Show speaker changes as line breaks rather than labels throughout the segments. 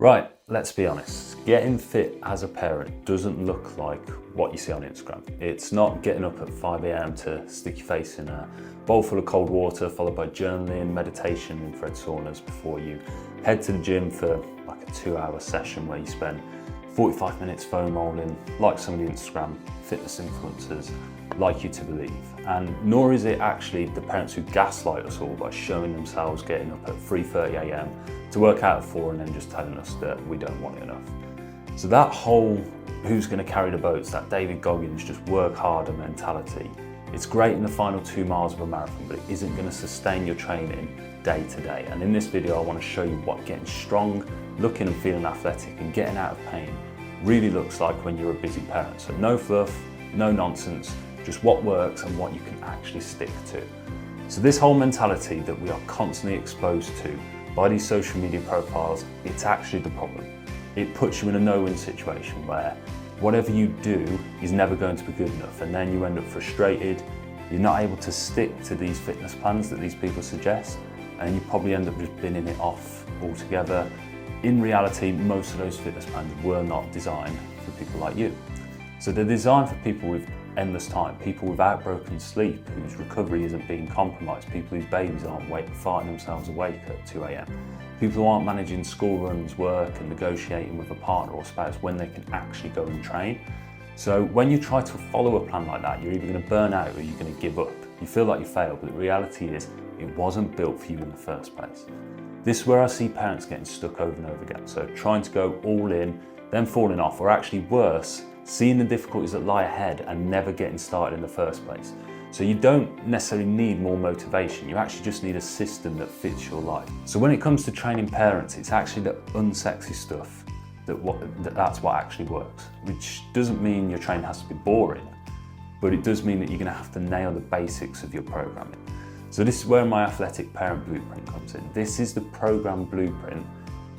Right, let's be honest. Getting fit as a parent doesn't look like what you see on Instagram. It's not getting up at 5 a.m. to stick your face in a bowl full of cold water, followed by journaling, meditation, infrared saunas before you head to the gym for like a 2-hour session where you spend 45 minutes foam rolling, like some of the Instagram fitness influencers like you to believe. And nor is it actually the parents who gaslight us all by showing themselves getting up at 3:30 a.m. to work out at 4 and then just telling us that we don't want it enough. So that whole who's going to carry the boats, that David Goggins just work harder mentality, it's great in the final 2 miles of a marathon, but it isn't going to sustain your training day to day. And in this video I want to show you what getting strong, looking and feeling athletic and getting out of pain really looks like when you're a busy parent. So no fluff, no nonsense, just what works and what you can actually stick to. So this whole mentality that we are constantly exposed to by these social media profiles, it's actually the problem. It puts you in a no-win situation where whatever you do is never going to be good enough, and then you end up frustrated, you're not able to stick to these fitness plans that these people suggest, and you probably end up just binning it off altogether. In reality, most of those fitness plans were not designed for people like you. So they're designed for people with endless time, people without broken sleep, whose recovery isn't being compromised, people whose babies aren't farting themselves awake at 2 a.m, people who aren't managing school runs, work and negotiating with a partner or spouse when they can actually go and train. So when you try to follow a plan like that, you're either going to burn out or you're going to give up. You feel like you failed, but the reality is it wasn't built for you in the first place. This is where I see parents getting stuck over and over again. So trying to go all in, then falling off, or actually worse, seeing the difficulties that lie ahead and never getting started in the first place. So you don't necessarily need more motivation, you actually just need a system that fits your life. So when it comes to training parents, it's actually the unsexy stuff that's what actually works, which doesn't mean your training has to be boring, but it does mean that you're going to have to nail the basics of your programming. So this is where my athletic parent blueprint comes in. This is the program blueprint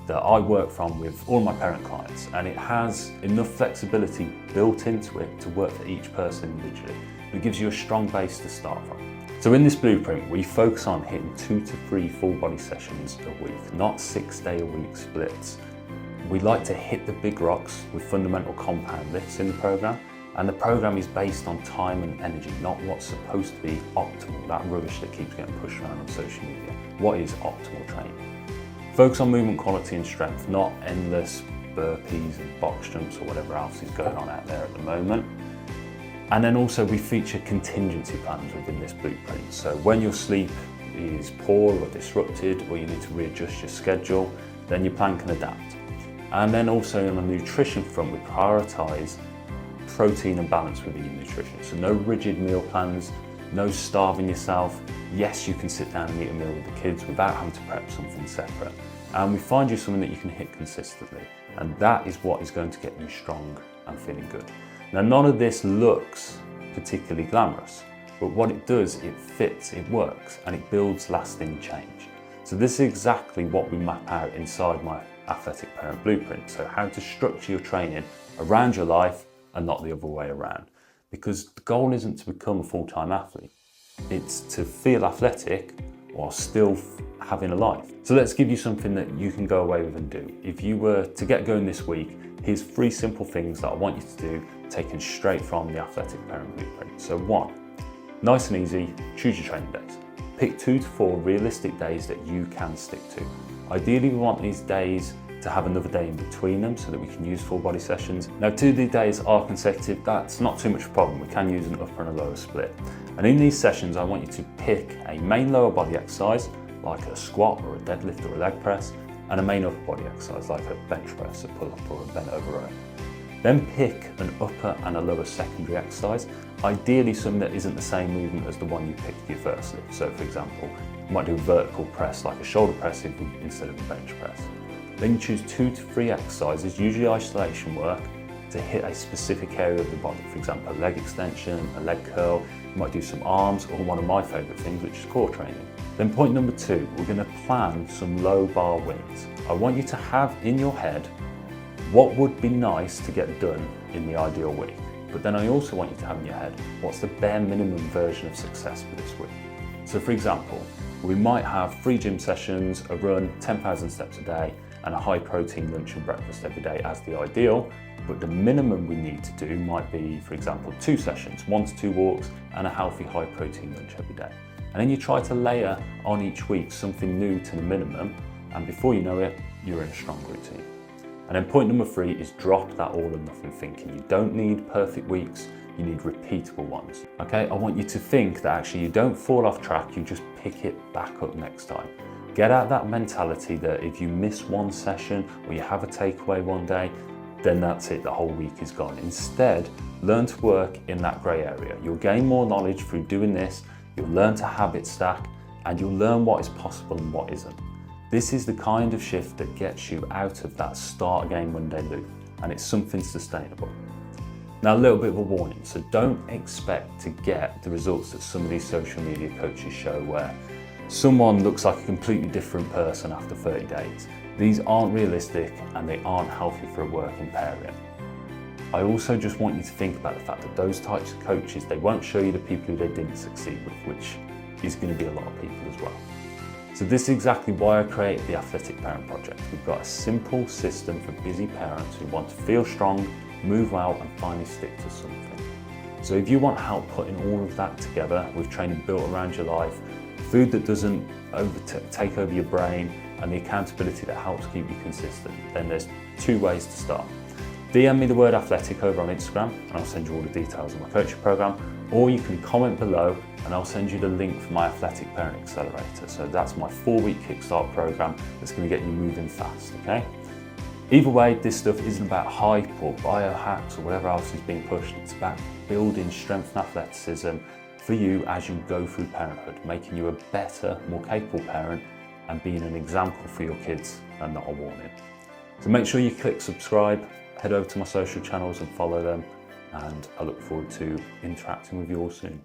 that I work from with all my parent clients, and it has enough flexibility built into it to work for each person individually. It gives you a strong base to start from. So in this blueprint, we focus on hitting 2 to 3 full body sessions a week, not 6-day-a-week splits. We like to hit the big rocks with fundamental compound lifts in the program, and the program is based on time and energy, not what's supposed to be optimal, that rubbish that keeps getting pushed around on social media. What is optimal training? Focus on movement quality and strength, not endless burpees and box jumps or whatever else is going on out there at the moment. And then also we feature contingency plans within this blueprint. So when your sleep is poor or disrupted, or you need to readjust your schedule, then your plan can adapt. And then also on the nutrition front, we prioritise protein and balance within your nutrition. So no rigid meal plans, no starving yourself. Yes, you can sit down and eat a meal with the kids without having to prep something separate. And we find you something that you can hit consistently. And that is what is going to get you strong and feeling good. Now, none of this looks particularly glamorous, but what it does, it fits, it works, and it builds lasting change. So this is exactly what we map out inside my athletic parent blueprint. So how to structure your training around your life and not the other way around. Because the goal isn't to become a full-time athlete. It's to feel athletic while still having a life. So let's give you something that you can go away with and do. If you were to get going this week, here's 3 simple things that I want you to do, taken straight from the athletic parent blueprint. So 1, nice and easy, choose your training days. Pick 2 to 4 realistic days that you can stick to. Ideally, we want these days to have another day in between them so that we can use full body sessions. Now, 2 of the days are consecutive, that's not too much of a problem. We can use an upper and a lower split. And in these sessions, I want you to pick a main lower body exercise, like a squat or a deadlift or a leg press, and a main upper body exercise, like a bench press, a pull-up or a bent over row. Then pick an upper and a lower secondary exercise, ideally something that isn't the same movement as the one you picked for your first lift. So for example, you might do a vertical press, like a shoulder press instead of a bench press. Then you choose 2 to 3 exercises, usually isolation work, to hit a specific area of the body. For example, a leg extension, a leg curl. You might do some arms, or one of my favourite things, which is core training. Then point number 2, we're going to plan some low bar wins. I want you to have in your head what would be nice to get done in the ideal week. But then I also want you to have in your head what's the bare minimum version of success for this week. So for example, we might have 3 gym sessions, a run, 10,000 steps a day, and a high protein lunch and breakfast every day as the ideal. But the minimum we need to do might be, for example, 2 sessions, 1 to 2 walks and a healthy high protein lunch every day. And then you try to layer on each week something new to the minimum, and before you know it, you're in a strong routine. And then point number 3 is drop that all or nothing thinking. You don't need perfect weeks, you need repeatable ones. Okay, I want you to think that actually you don't fall off track, you just pick it back up next time. Get out that mentality that if you miss one session or you have a takeaway one day, then that's it, the whole week is gone. Instead, learn to work in that grey area. You'll gain more knowledge through doing this, you'll learn to habit stack, and you'll learn what is possible and what isn't. This is the kind of shift that gets you out of that start again Monday loop, and it's something sustainable. Now, a little bit of a warning, so don't expect to get the results that some of these social media coaches show where someone looks like a completely different person after 30 days. These aren't realistic and they aren't healthy for a working parent. I also just want you to think about the fact that those types of coaches, they won't show you the people who they didn't succeed with, which is going to be a lot of people as well. So this is exactly why I created the Athletic Parent Project. We've got a simple system for busy parents who want to feel strong, move well and finally stick to something. So if you want help putting all of that together with training built around your life, food that doesn't take over your brain, and the accountability that helps keep you consistent, then there's 2 ways to start. DM me the word athletic over on Instagram and I'll send you all the details of my coaching program, or you can comment below and I'll send you the link for my Athletic Parent Accelerator. So that's my 4-week kickstart program that's going to get you moving fast, okay? Either way, this stuff isn't about hype or biohacks or whatever else is being pushed. It's about building strength and athleticism for you as you go through parenthood, making you a better, more capable parent and being an example for your kids and not a warning. So make sure you click subscribe, head over to my social channels and follow them, and I look forward to interacting with you all soon.